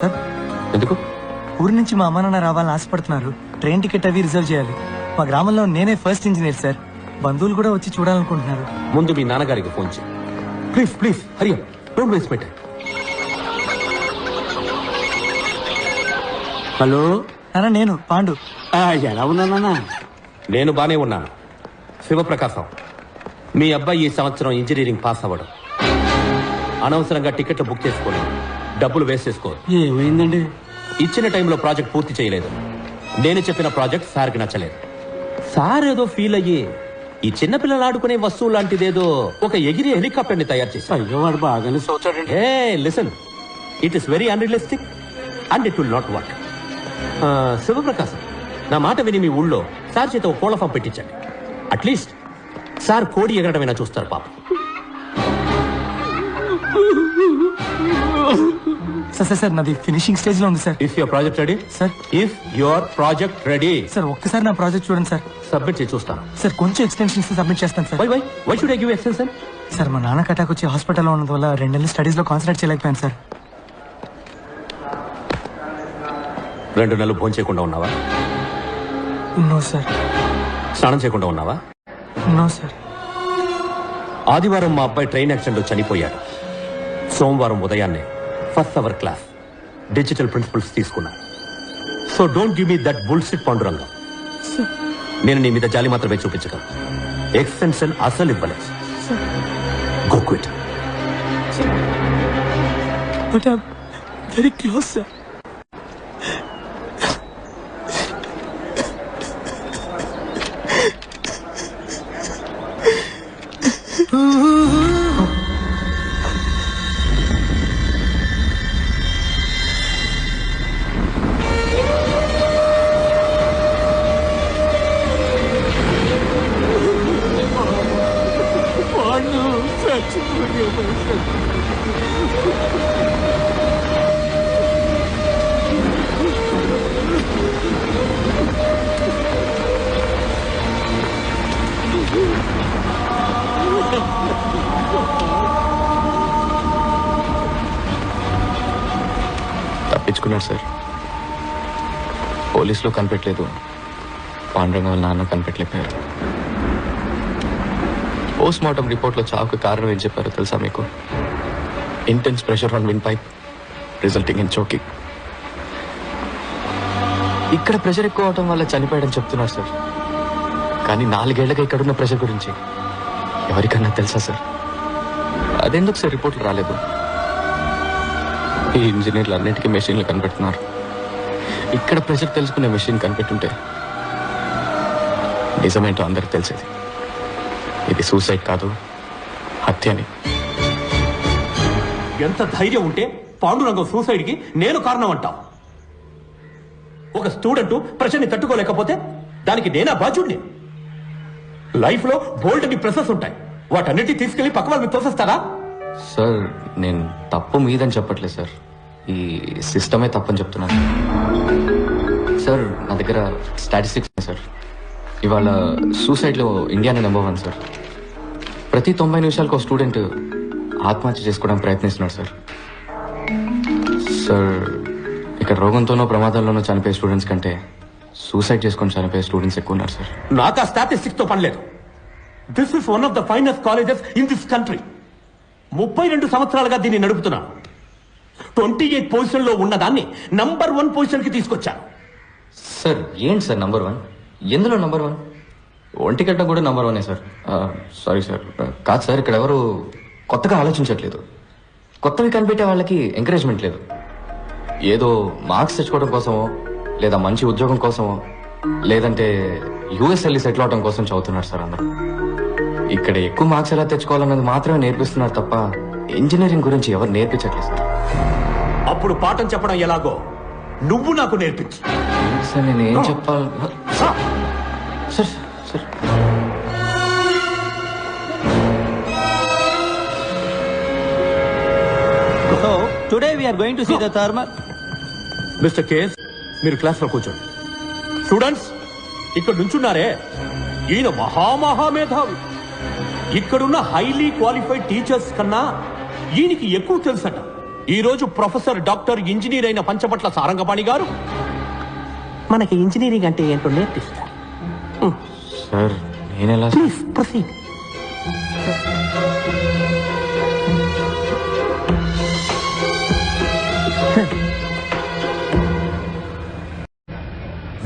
Sir ఎందుకు? ఊరి నుంచి మా అమ్మ నాన్న రావాలని ఆశపడుతున్నారు. ట్రైన్ టికెట్ అవి రిజర్వ్ చేయాలి. మా గ్రామంలో నేనే ఫస్ట్ ఇంజనీర్ సార్. బంధువులు కూడా వచ్చి చూడాలనుకుంటున్నారు. ముందు మీ నాన్నగారికి ఫోన్ చేయి. Please please Hari up, don't waste my time. Hello నాన్న, నేను పాండు. ఎలా ఉన్నానా? నేను బానే ఉన్నాను. శివప్రకాశం, మీ అబ్బాయి ఈ సంవత్సరం ఇంజనీరింగ్ పాస్ అవ్వడం. అనవసరంగా టికెట్లు బుక్ చేసుకోలేదు, డబ్బులు వేస్ట్ చేసుకోదు. ఏమైందండి? ఇచ్చిన టైంలో ప్రాజెక్ట్ పూర్తి చేయలేదు. నేను చెప్పిన ప్రాజెక్ట్ సార్కి నచ్చలేదు. సార్ ఏదో ఫీల్ అయ్యి ఈ చిన్నపిల్లలు ఆడుకునే వస్తువు లాంటిదేదో ఒక ఎగిరి హెలికాప్టర్ ని తయారు చేశారు. అయ్యో, వాడు బాగానే చూచాడండి. ఏ listen, it is very unrealistic and it will not work. Shivaprakasham, నా మాట విని మీ ఊళ్ళో సార్ చేత ఒక కోళ్ళ ఫామ్ పెట్టించండి. అట్లీస్ట్ సార్ కోడి ఎగరడమైనా చూస్తారు పాప. సార్ సార్ నాది ఫినిషింగ్ స్టేజ్ లో ఉంది sir. If your project ready sir. If your project ready sir ఒక్కసారి నా ప్రాజెక్ట్ చూడండి సార్. సబ్మిట్ చేసి చూస్తాను. సార్ కొంచెం ఎక్స్టెన్షన్స్ సబ్మిట్ చేస్తాను sir. Why should I give extension? Sir మా నాన్న అటాక్ వచ్చి హాస్పిటల్లో ఉన్నందు వల్ల 2 నెలలు స్టడీస్ లో కాన్సన్ట్రేట్ చేయలేకపోయాను సార్. 2 నెలలు భోజనం చేయకుండా ఉన్నావా? No sir. స్నానం చేయకుండా ఉన్నావా? No sir. ఆదివారం మా అబ్బాయి ట్రైన్ యాక్సిడెంట్ లో చనిపోయాడు. సోమవారం ఉదయాన్నే first hour class digital principles తీసుకున్నా. So don't give me that bullshit Pandurangam. నేను నీ మీద జాలి మాత్రమే చూపించగలను. ఎక్స్టెన్షన్ అసలు ఇవ్వలేదు. Go quit. But I very close sir. తప్పించుకున్నాడు సార్. పోలీసులో కనిపెట్టలేదు, పాండురంగం వాళ్ళ నాన్న కనిపెట్టలేకపోయారు. పోస్ట్ మార్టం రిపోర్ట్లో చావుకు కారణం ఏం చెప్పారో తెలుసా మీకు? Intense pressure on wind pipe resulting in choking. ఇక్కడ ప్రెషర్ ఎక్కువ అవడం వల్ల చనిపోయాడని చెప్తున్నారు సార్. కానీ 4 ఏళ్లగా ఇక్కడున్న ప్రెషర్ గురించి ఎవరికన్నా తెలుసా సార్? అదెందుకు సార్ రిపోర్ట్లు రాలేదు? ఈ ఇంజనీర్లు అన్నిటికీ మెషిన్లు కనిపెడుతున్నారు. ఇక్కడ ప్రెషర్ తెలుసుకునే మెషిన్ కనిపెట్టుంటే నిజమేంటో అందరికి తెలిసేది. ఇది సూసైడ్ కాదు, హత్యని. ఎంత ధైర్యం ఉంటే పాండురంగం సూసైడ్ కి నేను కారణం అంటావు? ఒక స్టూడెంట్ ప్రెషర్ ని తట్టుకోలేకపోతే దానికి నేనా బాధ్యుడిని? లైఫ్ లో బోల్డ్ అని ప్రెషర్స్ ఉంటాయి, వాటన్నిటి తీసుకెళ్లి పక్క వాళ్ళని తోసేస్తారా? సార్, నేను తప్పు మీదని చెప్పట్లేదు సార్, ఈ సిస్టమే తప్పని చెప్తున్నాను సార్. నా దగ్గర స్టాటిస్టిక్స్ సార్. ఇవాళ సూసైడ్లో ఇండియానే నెంబర్ 1 సార్. ప్రతి 90 నిమిషాలకు ఒక స్టూడెంట్ ఆత్మహత్య చేసుకోవడానికి ప్రయత్నిస్తున్నాడు సార్. సార్, ఇక్కడ రోగంతోనో ప్రమాదంలోనో చనిపోయే స్టూడెంట్స్ కంటే సూసైడ్ చేసుకొని చనిపోయే స్టూడెంట్స్ ఎక్కువ ఉన్నారు సార్. నాకు ఆ స్టాటిస్టిక్స్ తో పని లేదు. This is one of the finest colleges in this country. 32 సంవత్సరాలుగా దీన్ని నడుపుతున్నాను. 28 పొజిషన్ లో ఉన్నదాన్ని నంబర్ 1 పొజిషన్ కి తీసుకొచ్చాను. సార్, ఏంటి సార్ నంబర్ 1? ఎందులో నంబర్ 1? ఒంటిగడ్డ కూడా నంబర్ 1 సార్. సారీ సార్, కాదు సార్, ఇక్కడ ఎవరు కొత్తగా ఆలోచించట్లేదు. కొత్తవి కనిపెట్టే వాళ్ళకి ఎంకరేజ్మెంట్ లేదు. ఏదో మార్క్స్ తెచ్చుకోవడం కోసమో, లేదా మంచి ఉద్యోగం కోసమో, లేదంటే యూఎస్ వెళ్ళి సెటిల్ అవడం కోసం చదువుతున్నారు సార్ అందరూ. ఇక్కడ ఎక్కువ మార్క్స్ ఎలా తెచ్చుకోవాలన్నది మాత్రమే నేర్పిస్తున్నారు తప్ప ఇంజనీరింగ్ గురించి ఎవరు నేర్పించట్లేదు సార్. అప్పుడు పాఠం చెప్పడం ఎలాగో నువ్వు నాకు నేర్పించు. సార్, నేను ఏం చెప్పాలి sir? Sir So, today we are going to see the thermal. Mister KS, మీరు క్లాస్ లో కూర్చోండి. స్టూడెంట్స్, ఇక్కడ నుంచున్నారే, ఈయన మహామహామేధావి. ఇక్కడున్న హైలీ క్వాలిఫైడ్ టీచర్స్ కన్నా ఈయనకి ఎక్కువ తెలుసట. ఈ రోజు ప్రొఫెసర్ డాక్టర్ ఇంజనీర్ అయిన పంచపట్ల సారంగపాణి గారు మనకి ఇంజనీరింగ్ అంటే ఏంటో నేర్పిస్తారు. సార్ నేనెలా please proceed.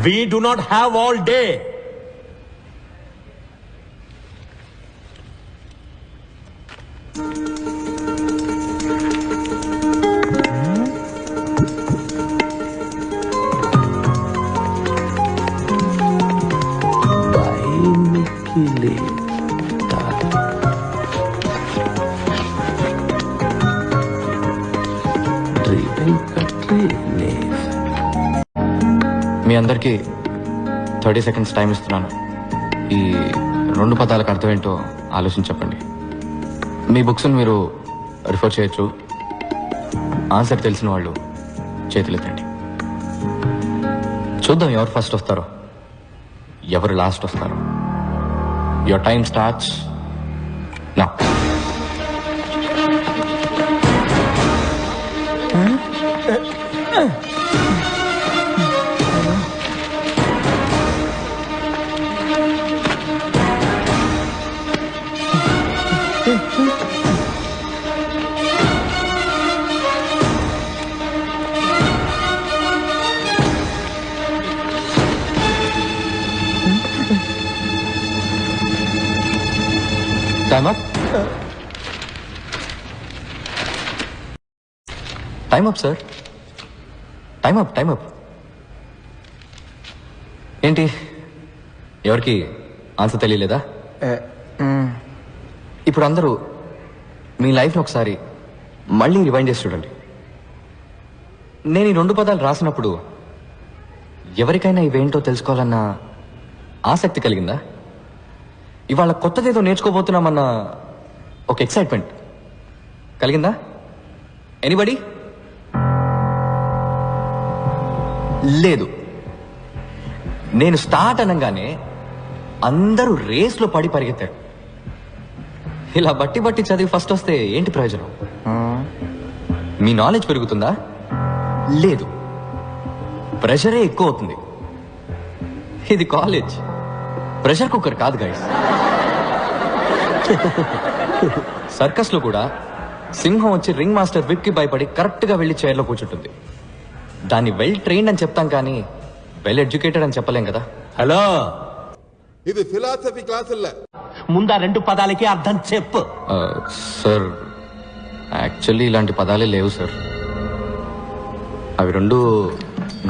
We do not have all day. మీ అందరికీ 30 సెకండ్స్ టైం ఇస్తున్నాను. ఈ 2 పదాలకు అర్థం ఏంటో ఆలోచించి చెప్పండి. మీ బుక్స్ని మీరు రిఫర్ చేయొచ్చు. ఆన్సర్ తెలిసిన వాళ్ళు చేతులెత్తండి. చూద్దాం ఎవరు ఫస్ట్ వస్తారో, ఎవరు లాస్ట్ వస్తారో. Your time starts now. Time up. Time up, sir. Time up, time up. ఏంటి ఎవరికి ఆన్సర్ తెలియలేదా? ఇప్పుడు అందరూ మీ లైఫ్ని ఒకసారి మళ్ళీ రివైండ్ చేసి చూడండి. నేను ఈ 2 పదాలు రాసినప్పుడు ఎవరికైనా ఇవేంటో తెలుసుకోవాలన్న ఆసక్తి కలిగిందా? ఇవాళ కొత్తదేదో నేర్చుకోబోతున్నామన్న ఒక ఎక్సైట్మెంట్ కలిగిందా? ఎనీబడి? లేదు. నేను స్టార్ట్ అనగానే అందరూ రేస్లో పడి పరిగెత్తారు. ఇలా బట్టి బట్టి చదివి ఫస్ట్ వస్తే ఏంటి ప్రయోజనం? మీ నాలెడ్జ్ పెరుగుతుందా? లేదు, ప్రెషరే ఎక్కువ అవుతుంది. ఇది కాలేజ్, ప్రెషర్ కుక్కర్ కాదు గైస్. సర్కస్ లో కూడా సింహం వచ్చి రింగ్ మాస్టర్ విప్ కి భయపడి కరెక్ట్ గా వెళ్లి చైర్లో కూర్చుంటుంది. దాన్ని వెల్ ట్రైన్డ్ అని చెప్తాం కానీ వెల్ ఎడ్యుకేటెడ్ అని చెప్పలేం కదా. హలో, ఇది ఫిలాసఫీ క్లాసుల్లో ముందా 2 పదాలకి అర్థం చెప్పు. సార్ యాక్చువల్లీ ఇలాంటి పదాలే లేవు సార్. అవి 2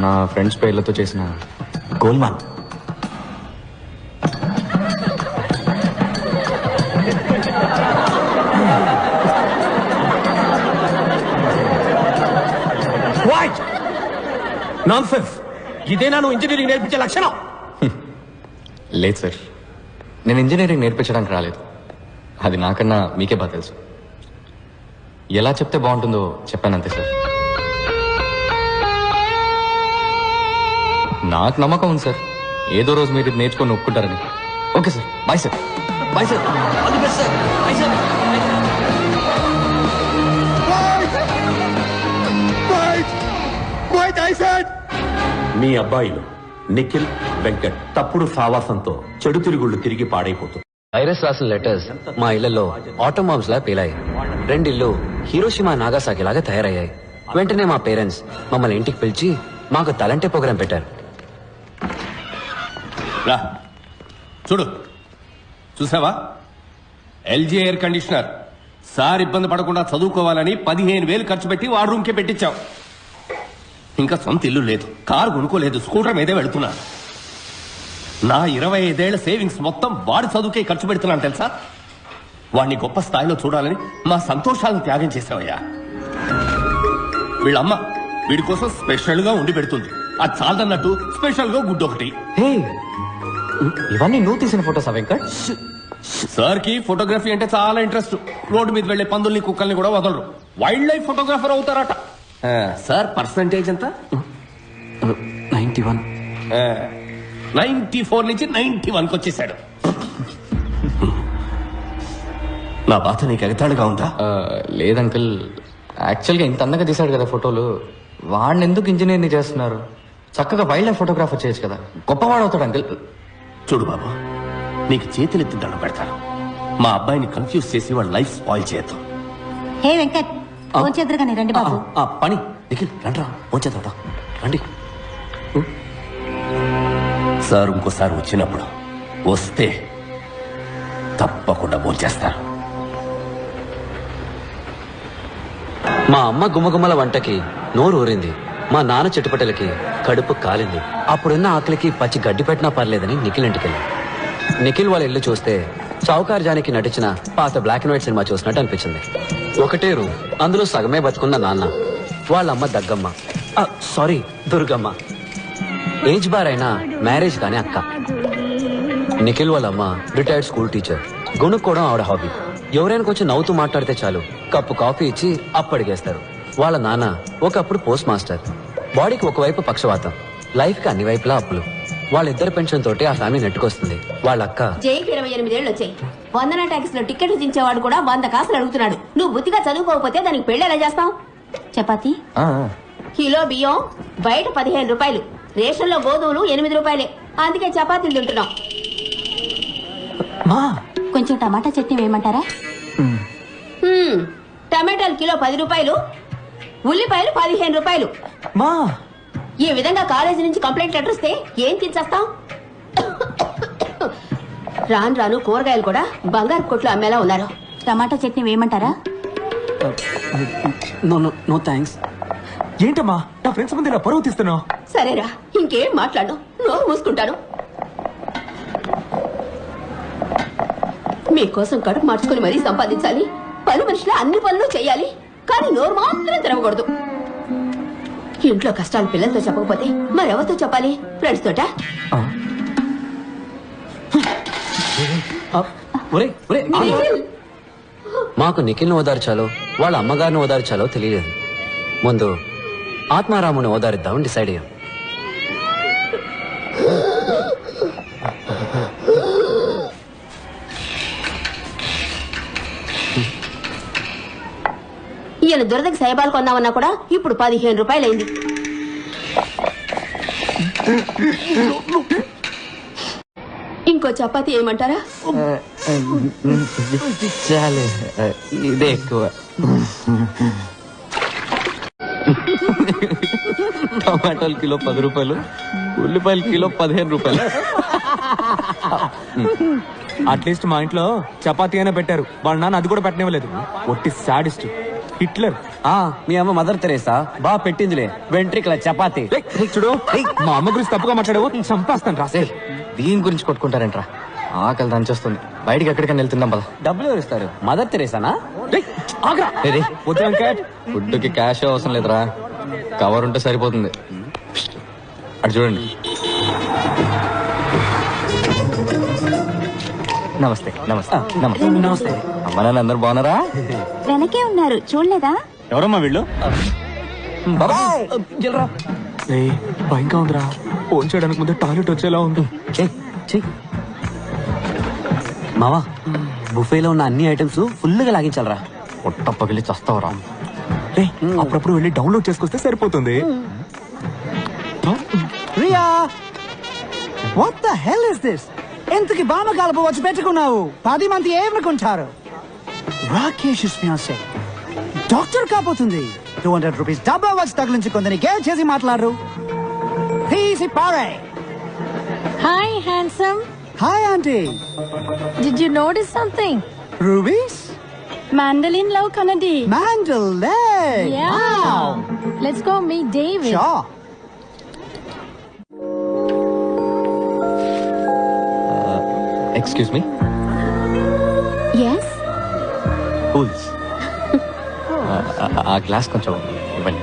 నా ఫ్రెండ్స్ పేర్లతో చేసిన గోల్మాల్. What nonsense! ఇదేనా నువ్వు ఇంజనీరింగ్ నేర్పించే లక్షణం? లేదు సార్, నేను ఇంజనీరింగ్ నేర్పించడానికి రాలేదు. అది నాకన్నా మీకే బాగా తెలుసు. ఎలా చెప్తే బాగుంటుందో చెప్పానంతే సార్. నాకు నమ్మకం ఉంది సార్, ఏదో రోజు మీరు ఇది నేర్చుకొని ఒప్పుకుంటారని. Okay sir, bye sir. Bye sir. All the best sir. Bye sir. మీ అబ్బాయిలు నిఖిల్, వెంకట్ తప్పుడు సావాసంతో చెడు తిరుగుళ్ళు తిరిగి పాడైపోతుంది. వైరస్ రాసిన లెటర్స్ మా ఇళ్లలో ఆటో బాంబ్స్ లా పేలాయి. 2 ఇళ్ళు హీరోషిమా నాగాసాకి లాగా తయారయ్యాయి. వెంటనే మా పేరెంట్స్ మమ్మల్ని ఇంటికి పిలిచి మాకు తలంటే ప్రోగ్రాం పెట్టారు. రా చూడు, చూసావా? LG air conditioner. సార్ ఇబ్బంది పడకుండా చదువుకోవాలని 15,000 ఖర్చు పెట్టి వాడు రూమ్కే పెట్టించావు. ఇంకా సొంత ఇల్లు లేదు, కారు కొనుక్కోలేదు, స్కూటర్ మీదే వెళుతున్నా. నా 25 ఏళ్ల సేవింగ్స్ మొత్తం వాడి చదువుకే ఖర్చు పెడుతున్నాను తెలుసా? వాడిని గొప్ప స్థాయిలో చూడాలని మా సంతోషాలను త్యాగం చేసావయ్యా. వీళ్ళమ్మ వీడి కోసం స్పెషల్ గా ఉండి పెడుతుంది. అది చాలదన్నట్టు స్పెషల్ గా గుడ్డు ఒకటి. హే, ఇవన్నీ నువ్వు తీసిన ఫోటోసా వెంకట్? సార్ కి ఫోటోగ్రఫీ అంటే చాలా ఇంట్రెస్ట్. రోడ్డు మీద వెళ్లే పందుల్ని, కుక్కల్ని కూడా వదలరు. వైల్డ్ లైఫ్ ఫోటోగ్రాఫర్ అవుతారట. సార్ పర్సంటేజ్ ఎంత? 91. 94 నుంచి 91కి వచ్చేసాడు. నా బాధ నీకు ఎగతాళిగా ఉందా? లేదంకుల్, యాక్చువల్గా ఇంత అందంగా తీశాడు కదా ఫోటోలు, వాడిని ఎందుకు ఇంజనీర్ని చేస్తున్నారు? చక్కగా వైల్డ్ లైఫ్ ఫోటోగ్రాఫర్ చేయొచ్చు కదా, గొప్పవాడు అవుతాడు అంకిల్. చూడు బాబు, నీకు చేతులెత్తి దండం పెడతాను. మా అబ్బాయిని కన్ఫ్యూజ్ చేసి వాడి లైఫ్ స్పాయిల్ చేయొద్దు. హే వెంకట్, ఫోన్ చేద్దరుగానే రండి బాబు. పని నిఖిల్ రండ్రా వచ్చేద్దాం రండి. సార్ ఇంకోసారి వచ్చినప్పుడు వస్తే తప్పకుండా భోంచేస్తారు. మా అమ్మ గుమ్మగుమ్మల వంటకి నోరు ఊరింది, మా నాన్న చెట్టుపట్టలకి కడుపు కాలింది. అప్పుడున్న ఆకలికి పచ్చి గడ్డి పెట్టినా పర్లేదని నిఖిల్ ఇంటికెళ్ళి. నిఖిల్ వాళ్ళ ఇల్లు చూస్తే చౌకార్ జానికి నటించిన పాత బ్లాక్ అండ్ వైట్ సినిమా చూసినట్టు అనిపించింది. ఒకటే రూమ్, అందులో సగమే బతుకున్న నాన్న, వాళ్ళమ్మ దగ్గమ్మ, సారీ దుర్గమ్మ, ఏజ్ బార్ అయినా మ్యారేజ్ కానీ అక్క. నిఖిల్ వాళ్ళమ్మ రిటైర్డ్ స్కూల్ టీచర్, గొనుక్కోవడం ఆవిడ హాబీ. ఎవరైనా కొంచెం నవ్వుతూ మాట్లాడితే చాలు కప్పు కాఫీ ఇచ్చి అప్పడిగేస్తారు. వాళ్ళ నాన్న ఒకప్పుడు పోస్ట్ మాస్టర్, బాడీకి ఒకవైపు పక్షవాతం, లైఫ్ కి అన్ని వైపులా అప్పులు. వాళ్ళిద్దరు పెన్షన్ తోటి ఆ ఫ్యామిలీ నెట్టుకొస్తుంది. వాళ్ళ అక్క జైకి 28 ఏళ్ళు వచ్చాయి. వందన ట్యాక్స్ లో టికెట్ దించేవాడు కూడా 100 కాసులు అడుగుతున్నాడు. నువ్వు బుద్ధిగా చదువుకోకపోతే దానికి పెళ్లి ఎలా చేస్తావు? చపాతి కిలో బియ్యం బయట 15 రూపాయలు, రేషన్ లో గోధుమలు 8 రూపాయలే. అందుకే చపాతీలు తింటున్నాం. కొంచెం టమాటా చట్నీ వేయమంటారా? టమాటాలు కిలో 10 రూపాయలు, ఉల్లిపాయలు 15 రూపాయలు. ఈ విధంగా కాలేజీ నుంచి కంప్లైంట్ లెటర్ వస్తే ఏం తినేస్తాం? రాను రాను కూరగాయలు కూడా బంగారు కొట్లు అమ్మేలా ఉన్నారు. టమాటా చట్నీ వేయమంటారా? No thanks. ఏంటమ్మా నా ఫ్రెండ్స్ ముందు ఇలా పరువు తీస్తున్నావు? సరేరా, ఇంకేం మాట్లాడు, నోరు మూసుకుంటాను. మీకోసం కడుపు మార్చుకుని మరీ సంపాదించాలి, పని మనుషులు అన్ని పనులు చేయాలి, కానీ నోరు మాత్రం తెరవకూడదు. ఇంట్లో కష్టాలు పిల్లలతో చెప్పకపోతే మరెవరితో చెప్పాలి? ఫ్రెండ్స్ తోట? మాకు నిఖిల్ని ఓదార్చాలో వాళ్ళ అమ్మగారిని ఓదార్చాలో తెలియలేదు. ముందు ఆత్మారాముని ఓదారిద్దామని డిసైడ్ అయ్యాం. ఈయన దురదకి సైబాలు కొందామన్నా కూడా ఇప్పుడు 15 రూపాయలు అయింది. ఇంకో చపాతీ ఏమంటారా? చాలే, ఇదే ఎక్కువ. టమాటాలు కిలో 10 రూపాయలు, ఉల్లిపాయలు కిలో 15 రూపాయలు. అట్లీస్ట్ మా ఇంట్లో చపాతీ అయినా పెట్టారు, వాళ్ళ నాన్న అది కూడా పెట్టనివ్వలేదు. ఒట్టి సాడిస్ట్ హిట్లర్. మీ అమ్మ మదర్ తెరేసా బాగా పెట్టిందిలే వెంట్రికల చపాతి. చూడు, మా అమ్మ గురించి తప్పుగా మాట్లాడావు, చంపేస్తాను రాసే. దీని గురించి కొట్టుకుంటారంట్రా, ఆకలి దంచేస్తుంది. బయటికి ఎక్కడికైనా వెళ్తుందాం పద. డబ్బులు ఎవరు ఇస్తారు? మదర్ తెరేసానా? ఫుడ్ కి క్యాష్ అవసరం లేదురా, కవర్ ఉంటే సరిపోతుంది. అటు చూడండి. నమస్తే నమస్తే నమస్తే నమస్తే. అమ్మ నాన్న అందరు బాగున్నారా? వెనకే ఉన్నారు, చూడలేదా? ఎవరమ్మా వీళ్ళు? భయంగా ఉందిరా, ఫోన్ చేయడానికి ముందు టాయిలెట్ వచ్చేలా ఉంది. మావా, బుఫేలో ఉన్న అన్ని ఐటమ్స్ ఫుల్ గా లాగించాలరా. పొట్ట పగిలి చస్తావురా. అప్పుడప్పుడు వెళ్ళి డౌన్లోడ్ చేసుకొస్తే సరిపోతుంది. Riya, what the hell is this? ఎంతకి బామ కలుపు వచ్చి పెట్టుకున్నావు? 10 మంది ఏమనుకుంటారు? రాకేష్ ఫియాన్సీ డాక్టర్ కాబోతుంది. 200 రూపీస్ డబ్బా వచ్చి తగిలించుకుందని గేల్ చేసి మాట్లాడరు. తీసి పారే. Hi handsome. Hi aunty. Did you notice something? Rubies Mandolin Love Kanadi. Mandalay. Yeah. Wow. Let's go meet David. Sure. Excuse me. Yes. Cools. ఆ గ్లాస్ కొంచెం ఇవ్వండి.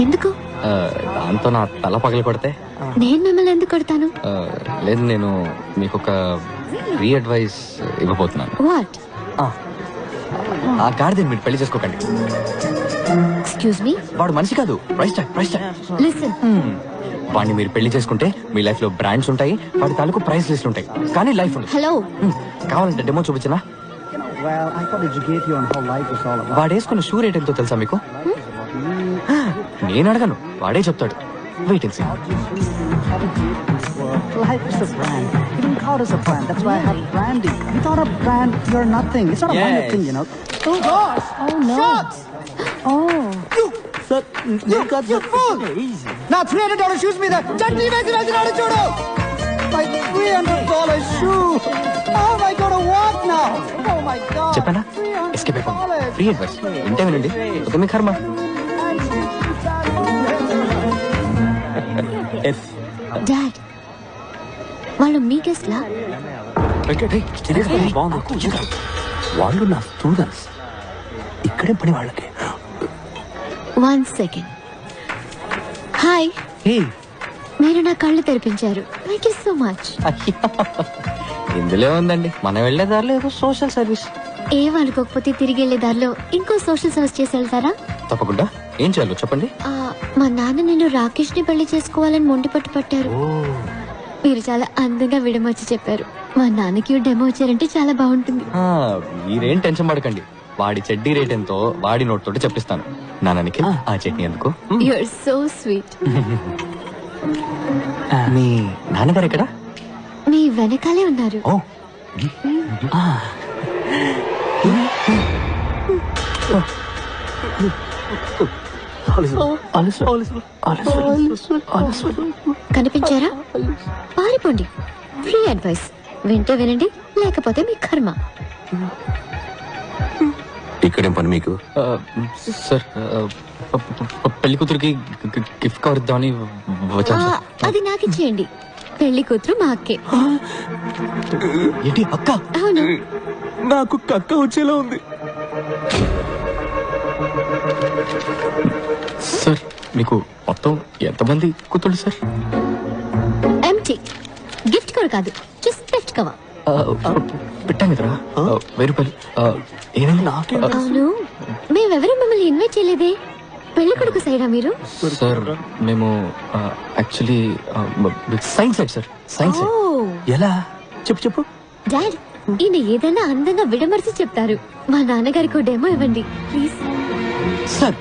ఎందుకు? దాంతో నా తల పగలు కొడితే. నేను మిమ్మల్ని ఎందుకు కొడతాను? లేదు, నేను మీకు ఒక ఫ్రీ అడ్వైస్ ఇవ్వబోతున్నాను. What? ఆ గాడిదని మీరు పెళ్లి చేసుకోకండి. Excuse me. వాడు మనిషి కాదు, ప్రైస్ ట్యాగ్. Listen. వాడిని మీరు పెళ్లి చేసుకుంటే మీ లైఫ్ లో బ్రాండ్స్ ఉంటాయి, వాడి తాలూకు ప్రైస్ లిస్ట్ ఉంటాయి, కానీ లైఫ్ ఉంటుంది. Hello. కావాలంటే demo చూపించనా? Well, I thought educate you on how life is all about. వాడేసుకున్న షూ రేట్ ఎంతో తెలుసా మీకు? నేను అడగను, వాడే చెప్తాడు. Wait and see. Life is a brand. You don't call us a brand. That's why I have branding. Without a brand, you're nothing. It's not a minor thing, you know. Oh gosh! Oh no! Shots! Oh! Sir You fool! Now $300 shoes మీద చట్నీ వేసి వేసినాడు చూడు. My $300 shoe. How am I going to walk now? Oh my God! చెప్పానా? Escape అయిపోయింది. Free advice ఇంటే వినండి. ఒక మీ కర్మ. డాడ్, వాళ్ళు మీ గెస్ట్ లా? వాళ్ళు నా స్టూడెంట్స్. ఇక్కడే పని వాళ్ళకి. 1 second. హాయ్, మీరు నా కళ్ళు తెరిపించారు. Thank you so much. ఇందులో ఉందండి, మనం వెళ్లే దారిలో ఏదో సోషల్ సర్వీస్. ఏం అనుకోకపోతే తిరిగి వెళ్లే దారిలో ఇంకో సోషల్ సర్వీస్ చేసి వెళ్తారా? తప్పకుండా. ఏం చేయాలో చెప్పండి. మా నాన్న నేను రాకేష్ ని పెళ్లి చేసుకోవాలని మొండి పట్టు పట్టారు. మీరు చాలా అందంగా విడమర్చి చెప్పారు. మా నాన్నకి డెమో వచ్చారంటే చాలా బాగుంటుంది. మీరేం టెన్షన్ పడకండి. వాడి చెడ్డీ రేట్ ఎంతో వాడి నోట్ తోటి చెప్పిస్తాను. నాన్నకి ఆ చట్నీ ఎందుకు? You are so sweet. మీ నాన్నగారు ఎక్కడ? మీ వెనకాలే ఉన్నారు. కనిపించారా? పారిపోండి. ఫ్రీ అడ్వైస్ వింటే వినండి, లేకపోతే మీ కర్మ. ఇక్కడేం పని మీకు? సార్, పెళ్లి కూతురికి గిఫ్ట్ కవర్ ఇద్దామని వచ్చాను సార్. అది నాకు ఇచ్చేయండి. పెళ్లి కూతురు మా అక్కే. ఏంటి అక్క? అవును. నాకు కక్క వచ్చేలా ఉంది. సార్, మీకు మొత్తం ఎంతమంది కూతుళ్ళు సార్? ఎంటీ. గిఫ్ట్ కవర్ కాదు, జస్ట్ గిఫ్ట్ కవర్. పెట్టాం కదరా, 1000 రూపాయలు. ఏమైంది? అవును, మేమెవరూ మిమ్మల్ని ఇన్వైట్ చేయలేదే. పెళ్లి కొడుకు సైడా మీరు? సార్, మేము actually science side sir. Science ఎలా? చెప్పు. డాడ్, ఈయన ఏదైనా అందంగా విడమర్చి చెప్తారు. మా నాన్నగారికి డెమో ఇవ్వండి ప్లీజ్. సార్,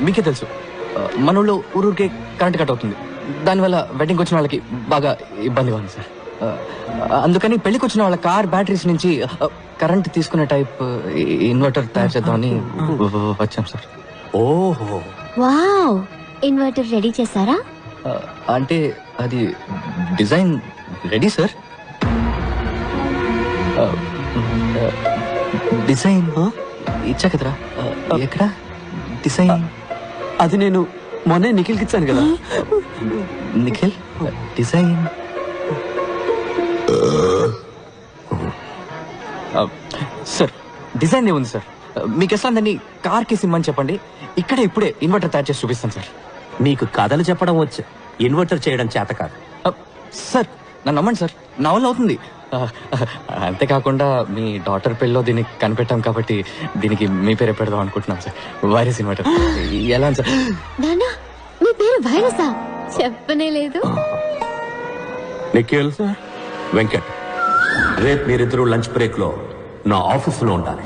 మీకే తెలుసు మన ఊళ్ళో ఊరూరికే కరెంట్ కట్ అవుతుంది. దానివల్ల వెడ్డింగ్ వచ్చిన వాళ్ళకి బాగా ఇబ్బందిగా ఉంది సార్. అందుకని పెళ్లికి వచ్చిన వాళ్ళ కార్ బ్యాటరీస్ నుంచి కరెంట్ తీసుకునే టైప్ ఇన్వర్టర్ తయారు చేద్దామని వచ్చాం సార్. ఓహో, వావ్. ఇన్వర్టర్ రెడీ చేశారా? అంటే అది డిజైన్ రెడీ సార్. డిజైన్ ఇచ్చా కదరా. ఎక్కడ డిజైన్? అది నేను మొన్నే నిఖిల్కి ఇచ్చాను కదా. Nikhil design sir. డిజైన్ ఏముంది సార్? మీకు ఎట్లా దాన్ని కార్ కి సిమ్మని చెప్పండి, ఇక్కడే ఇప్పుడే ఇన్వర్టర్ తయారు చేసి చూపిస్తాను సార్. మీకు కథలు చెప్పడం వచ్చు, ఇన్వర్టర్ చేయడం చేత కాదు. సార్, నన్ను నమ్మండి సార్, నా వల్ల అవుతుంది. అంతేకాకుండా మీ డాటర్ పెళ్ళిలో దీన్ని కనిపెట్టాం కాబట్టి దీనికి మీ పేరే పెడదాం అనుకుంటున్నాం సార్. Virus inverter. ఎలా సార్? నానా, మీ పేరు వైరసా? చెప్పనే లేదు. నిఖిల్, వెంకట్, రేపు మీరిద్దరూ లంచ్ బ్రేక్ లో నా ఆఫీసులో ఉండాలి.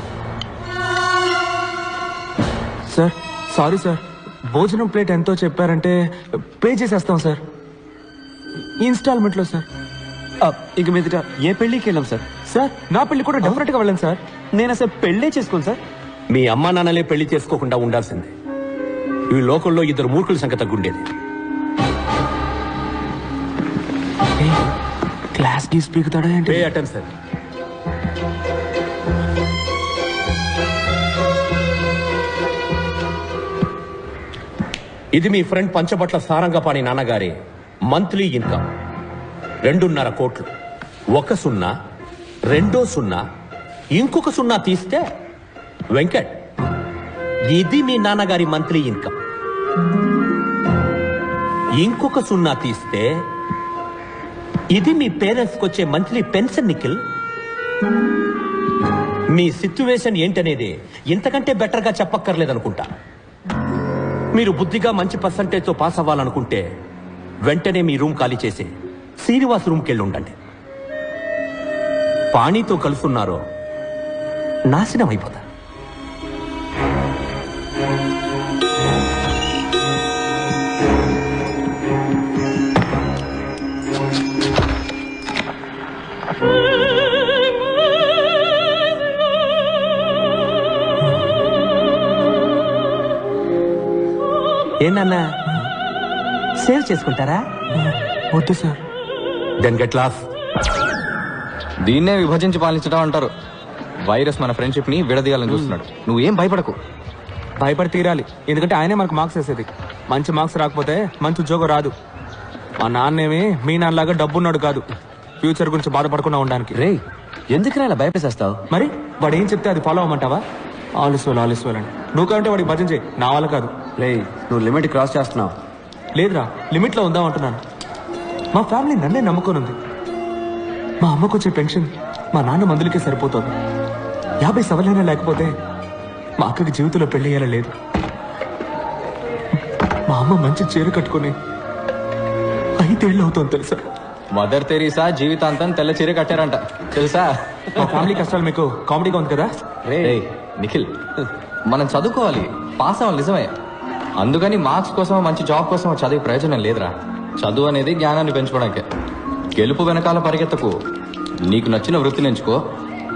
Sir, sorry sir. భోజనం ప్లేట్ ఎంతో చెప్పారంటే పే చేసేస్తాం సార్, ఇన్స్టాల్మెంట్ లో సార్. ఇక మీదట ఏ పెళ్లికి వెళ్ళాం సార్. సార్, నా పెళ్లి కూడా డెఫినెట్ గా వెళ్ళండి సార్. నేను అసలు పెళ్లే చేసుకోను సార్. మీ అమ్మా నాన్నలే పెళ్లి చేసుకోకుండా ఉండాల్సిందే. ఈ లోకంలో ఇద్దరు మూర్ఖుల సంఖ్య తగ్గుండేది. క్లాస్ కి స్పీకుతాడా ఏంటి? Pay attention. ఇది మీ ఫ్రెండ్ పంచబట్ల సారంగపాణి నాన్నగారి మంత్లీ ఇన్కమ్ 2.5 కోట్లు. 1 సున్నా, 2 సున్నా, ఇంకొక సున్నా తీస్తే వెంకట్, ఇది మీ నాన్నగారి మంత్లీ ఇన్కమ్. ఇంకొక సున్నా తీస్తే ఇది మీ పేరెంట్స్ కి వచ్చే మంత్లీ పెన్షన్. నిఖిల్, మీ సిచ్యువేషన్ ఏంటనేది ఇంతకంటే బెటర్ గా చెప్పక్కర్లేదనుకుంటా. మీరు బుద్ధిగా మంచి పర్సంటేజ్ తో పాస్ అవ్వాలనుకుంటే వెంటనే మీ రూమ్ ఖాళీ చేసి శ్రీనివాస్ రూమ్కి వెళ్ళి ఉండండి. పాణితో కలుసున్నారో నాశనం అయిపోతా. ఏంటన్నా సేవ్ చేసుకుంటారా? వద్దు సార్. Then get lost. దీన్నే విభజించి పాలించడం అంటారు. వైరస్ మన ఫ్రెండ్షిప్ ని విడదీయాలని చూస్తున్నాడు. నువ్వేం భయపడకు. భయపడి తీరాలి, ఎందుకంటే ఆయనే మనకు మార్క్స్ వేసేది. మంచి మార్క్స్ రాకపోతే మంచి ఉద్యోగం రాదు. మా నాన్నేమి మీ నాన్నలాగా డబ్బున్నాడు కాదు, ఫ్యూచర్ గురించి బాధపడకుండా ఉండడానికి. రే ఎందుకురా ఇలా భయపేసేస్తావు? మరి వాడు ఏం చెప్తే అది ఫాలో అవ్వమంటావా? ఆలస్వాలు అని నువ్వు కంటే వాడికి భజన చేయి, నా వల్ల కాదు. రే నువ్వు లిమిట్ క్రాస్ చేస్తున్నావు. లేదురా, లిమిట్ లో ఉందాం అంటున్నాను. మా ఫ్యామిలీ నన్నే నమ్ముకొని ఉంది. మా అమ్మకు వచ్చే పెన్షన్ మా నాన్న మందులకే సరిపోతుంది. 50 సవలైనా లేకపోతే మా అక్కకి జీవితంలో పెళ్లి అయ్యేలా లేదు. మా అమ్మ మంచి చీర కట్టుకుని 5 ఏళ్ళు అవుతుంది తెలుసా? మదర్ తెరీసా జీవితాంతం తెల్ల చీర కట్టారంట తెలుసా? మా ఫ్యామిలీ కష్టాలు మీకు కామెడీగా ఉంది కదా? రే నిఖిల్, మనం చదువుకోవాలి, పాస్ అవ్వాలి నిజమే. అందుకని మార్క్స్ కోసం మంచి జాబ్ కోసం చదివే ప్రయోజనం లేదురా. చదువు అనేది జ్ఞానాన్ని పెంచుకోవడానికే. గెలుపు వెనకాల పరిగెత్తకు. నీకు నచ్చిన వృత్తిని ఎంచుకో,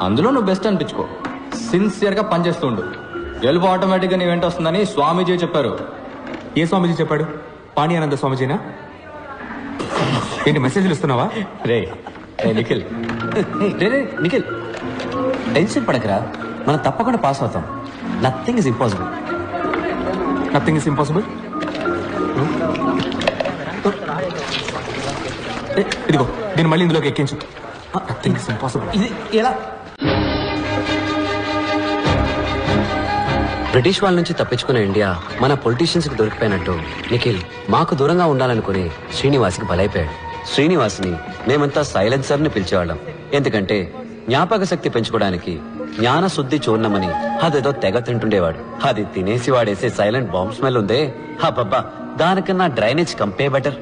అందులో నువ్వు బెస్ట్ అనిపించుకో. సిన్సియర్ గా పనిచేస్తూ ఉండు. గెలుపు ఆటోమేటిక్ గా నీ వెంట వస్తుందని స్వామీజీ చెప్పారు. ఏ స్వామీజీ చెప్పాడు? పాణియానంద స్వామీజీనా? ఏంటి మెసేజ్లు ఇస్తున్నావా? రే నిఖిల్, రే నిఖిల్ టెన్షన్ పడకరా, మనం తప్పకుండా పాస్ అవుతాం. Nothing is impossible. Nothing is impossible. ఇదిగో దీన్ని మళ్ళీ ఇందులోకి ఎక్కించు. Nothing is impossible. ఇది ఎలా? బ్రిటిష్ వాళ్ళ నుంచి తప్పించుకున్న ఇండియా మన పొలిటీషియన్స్ కి దొరికిపోయినట్టు నిఖిల్ మాకు దూరంగా ఉండాలనుకుని శ్రీనివాస్కి బలైపోయాడు. శ్రీనివాస్ని మేమంతా సైలెన్సర్ ని పిలిచేవాళ్ళం. ఎందుకంటే జ్ఞాపక శక్తి పెంచుకోవడానికి జ్ఞాన శుద్ధి చూర్ణమని అదేదో తెగ తింటుండేవాడు. అది తినేసి వాడేసే సైలెంట్ బాంబ్ స్మెల్ ఉందే, హబ్బబ్బా, దానికన్నా డ్రైనేజ్ కంపే better.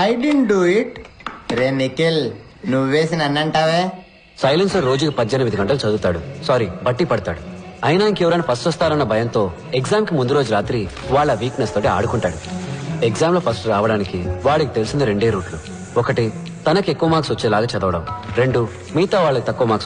I didn't do it. రే నిఖిల్, నువ్వేసి నన్నంటావే? సైలెన్సర్ రోజుకి 18 గంటలు చదువుతాడు, సారీ బట్టి పడతాడు. అయినా ఇంకెవరైనా ఫస్ట్ వస్తారన్న భయంతో ఎగ్జామ్ కి ముందు రోజు రాత్రి వాళ్ళ వీక్నెస్ తోటి ఆడుకుంటాడు. ఎగ్జామ్ లో ఫస్ట్ రావడానికి వాడికి తెలిసిన 2 రూట్లు. 1 తనకి ఎక్కువ మార్క్స్ వచ్చేలాగా చదవడం, 2 మిగతా వాళ్ళకి తక్కువ మార్క్స్